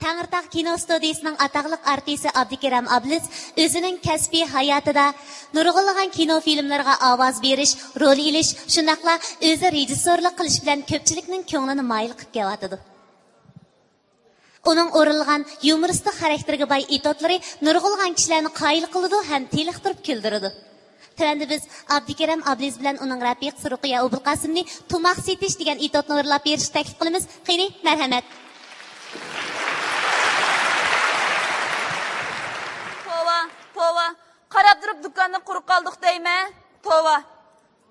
Tangirtaq kino studiyasining ataqlıq artisti Abdikiram Abliz o'zining kasbiy hayotida nurg'unlagan kino filmlarga ovoz berish, rol ilish, shunaqla o'zi rejissyorlik qilish bilan ko'pchilikning ko'nglini mayil qilib kelyotdi. Uning o'rilgan yumoristik xarakteriga boy itotlari nurg'unlagan kishilarni qoyil qiladi ham teliqtirib kuldiradi. Tövəndə biz Abdikiram Abliz bilan uning rafiqasi Ruqiya Obulqasimni tumaq setish degan itotni o'rlab berish taklif qilamiz. Qani, marhamat. Tova, qarab turib dukanni quruq qoldik deymi? Tova.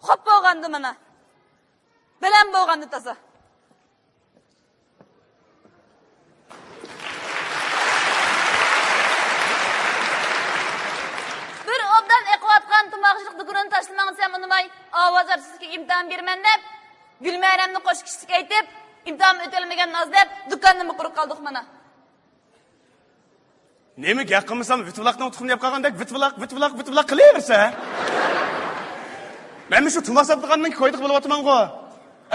Xo'p bo'lgandi mana. Bilan bo'lgandi toza. Bir obdan eqvatgan tumoqchilik dukunini tashlamangsam unimay ovoz artistga imtihon berman deb, Gulmayramni qo'shkichlik aytib, imtihon o'tilmagan noz deb dukanni quruq qoldik mana. Nemi gap qilmasam vitvlaqni o'tqim deb qolgandek vitvlaq qilaversa. Men shu tumoq sotgandan qo'ydiq bo'lib o'tman-ku.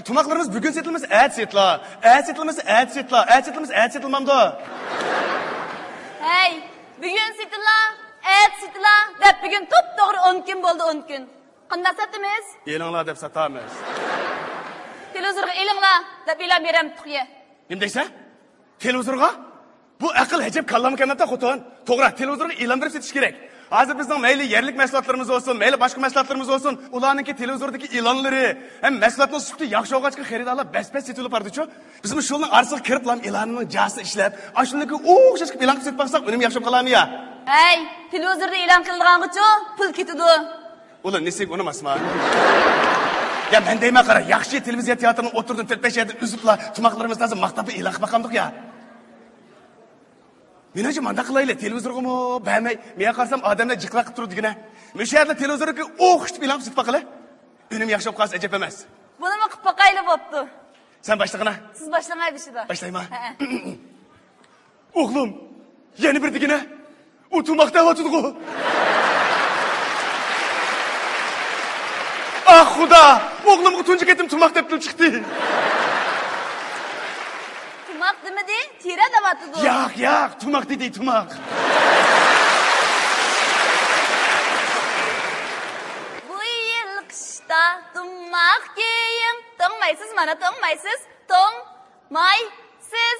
Tumoqlarimiz bugun setilmasa, at setlar. At setilmasa, at setlar. At setilmasa, at setilmamdi. Hey, bugun setlar, at setlar deb bugun to'g'ri 10 kun bo'ldi, 10 kun. Qanday sotamiz? Elinglar deb sotamiz. Televizorga elinglar deb e'lon beramiz tuqye. Nima deysan? Televizorga? Bu aql hajab kallam kanatda xotin. To'g'ri, televizorga e'lon berib setish kerak. Hozir bizning mayli yerlik mahsulotlarimiz bo'lsin, mayli boshqa mahsulotlarimiz bo'lsin, ularningki televizordagi e'lonlari, ham mahsulotning sufti yaxshi o'g'achga xaridorlar bas-bas setilib bordi-ku. Biz bu shulning arsiq kirib lam e'lonning jasi ishlab, ashuniki o'xshash qilib e'lon qilib setmoqsak, unim yaxshi qolamya. Hey, televizorda e'lon qilingancha pul ketadi. Ular nesing unamasma. Ya men deyman qara, yaxshi televiziya teatrini o'tirdim, telpash yerda uziblar, tumoqlarimizni hozir maqtab e'lon qilib qoldik ya. Menimcha manda qilaylik, televizorga bamay, men qarsam odamlar jiqlaq qilib turdigina. O'sha yerda televizorga o'xshitib e'lon qilib baqala. Unim yaxshi bo'lib qolsa ajab emas. Buni qilib baqayli bo'pti. Sen başlag'ana. Siz boshlamay bishida. Boshlayman. O'g'lim, yana bir digina. U tumoqda o'tdi-ku. Ah xudo, o'g'limga tunji ketim tumoq deb chiqdi. Tumoq demadi, tira davatdi. Yo'q, tumoq dedi, tumoq. Bu yil qishda tumoq kiyim. To'ngmaysiz, mana to'ngmaysiz. To'ngmaysiz.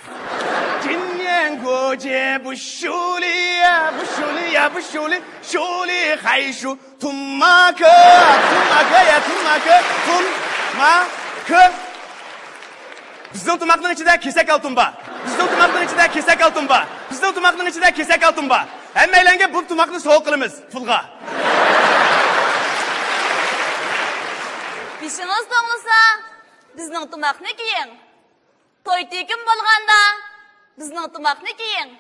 Jinyan goje bu shuli, shuli hayshu tumoq. Bizning tumoqning ichida kesak oltin bor. Bizning tumoqning ichida kesak oltin bor. Bizning tumoqning ichida kesak oltin bor. Hammalarga bu tumoqni sovuq qilamiz, pulga. Bishingiz to'g'lisa, bizning tumoqni kiying. To'y tekin bo'lganda bizning tumoqni kiying.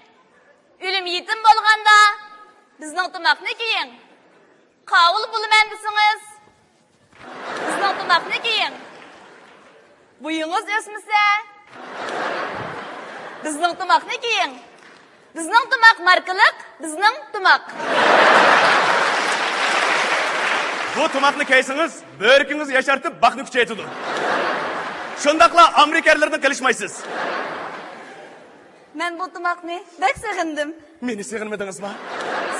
O'lim yetim bo'lganda bizning tumoqni kiying. Qavul bo'lman desangiz, bizning tumoqni kiying. Buyingiz o'smasa, bizning tumoqni kiying. Bizning tumoq markalik, bizning tumoq. Bu tumoqni kiysangiz, bo'rkingiz yashartib, baxtni kuchaytiradi. Shundaqla amerikaliklardan qilishmaysiz. Men bu tumoqni bek sig'indim. Meni sig'inmadingizmi?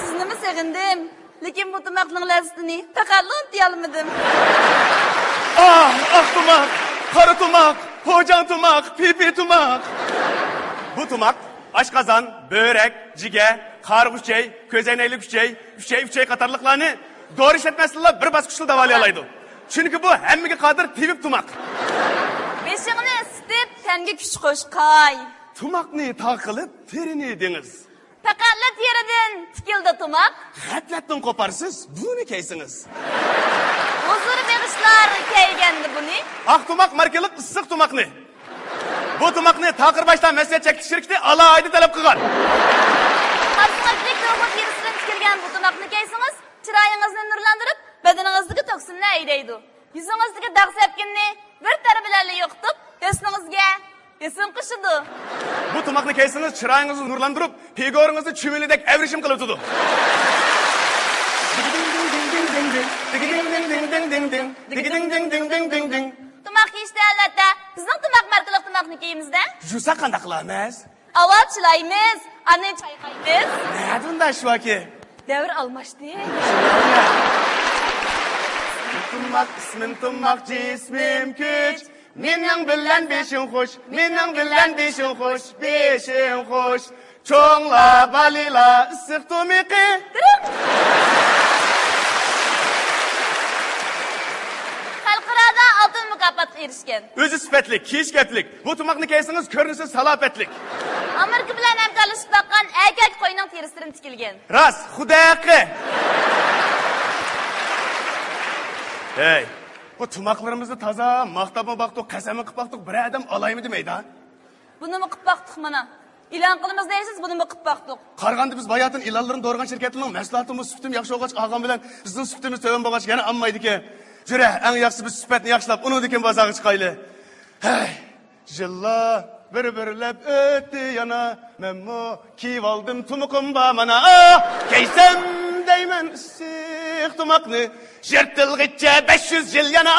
Sizni mi sig'indim? Lekin bu tumoqning lazzatini faqat unutay olmadim. Ah tumoq, qora tumoq, xo'jan tumoq, pipi tumoq. Bu tumoq oshqozon, börek, jiga, qarg'uchay, ko'zoynakli uchay qatorliqlarni dori ishlatmaslar bir bosqichda davolay oladi. Chunki bu hammaga qodir tibib tumoq. Beshingni isitib, tanga kuch qo'shqay. Tumoqni taqilib, terini dengiz. Faqatla teridan tikildi tumoq. Xatlatdan qo'parsiz, buni kiysangiz. Huzur berishlar keygandi buni. Aq tumoq markalik issiq tumoqni. Bu tumoqni taqir boshdan mas'uliyat chekish shirkati alohida talab qilgan. Xalqlik to'g'ri kirishdan tikilgan bu tumoqni kiysangiz, chiroyingizni nurlantirib, badaningizdagi to'ksinni aydaydi. Yuzingizdagi dog' sepkinni bir tarabilarni yo'qitib, husningizga esim qishidi. Bu tumoqni kiysangiz, chiroyingizni nurlantirib, pegoringizni chumilidek avrishim qilib turadi. Tumoq kiyishda albatta bizning tumoq markalik tumoqni kiymizda. Jusa qanday qilamiz? Avat çılayımız, annen çayqayımız. Ne bunda şu ki? Devir almıştı. Tummak ismim tummak cismim güç. Mening bilen beşin hoş, mening bilen beşin hoş, beşin hoş. Çoğla balila ısık tumiki. Xalqarada altın mükafat erişken. Özü süpetlik, kişketlik. Bu tumakni keysiniz körünüsü salapetlik. Amerika bilen hemkarlaşıp bakkan erkek koyunun terisirin tikilgen. Ras, hudayakı. Hey, bu tumaklarımızı taza, maktabı baktık, kasemi baktık, bir adam alayım demeydi ha? Bunu mu qıp baktık mana? İlan qılımız deysiz, bunu mu qıp baktık? Qarğandı biz bayatın ilanların doğurgan şirketinin məsulatımız süptüm yaxşı olğaç ağam bilen bizning süptimiz töven bolğaç yana anmaydı ki. Jüre, eng yaxşı biz süpetni yaxşılap onu diken bazagı çıkaylı. Hey, jilla bir-birlep öttü yana, memmo kivaldım tumukum ba mana. Keysem deymen ısık tumakni, jertilgitçe 500 yıl yana.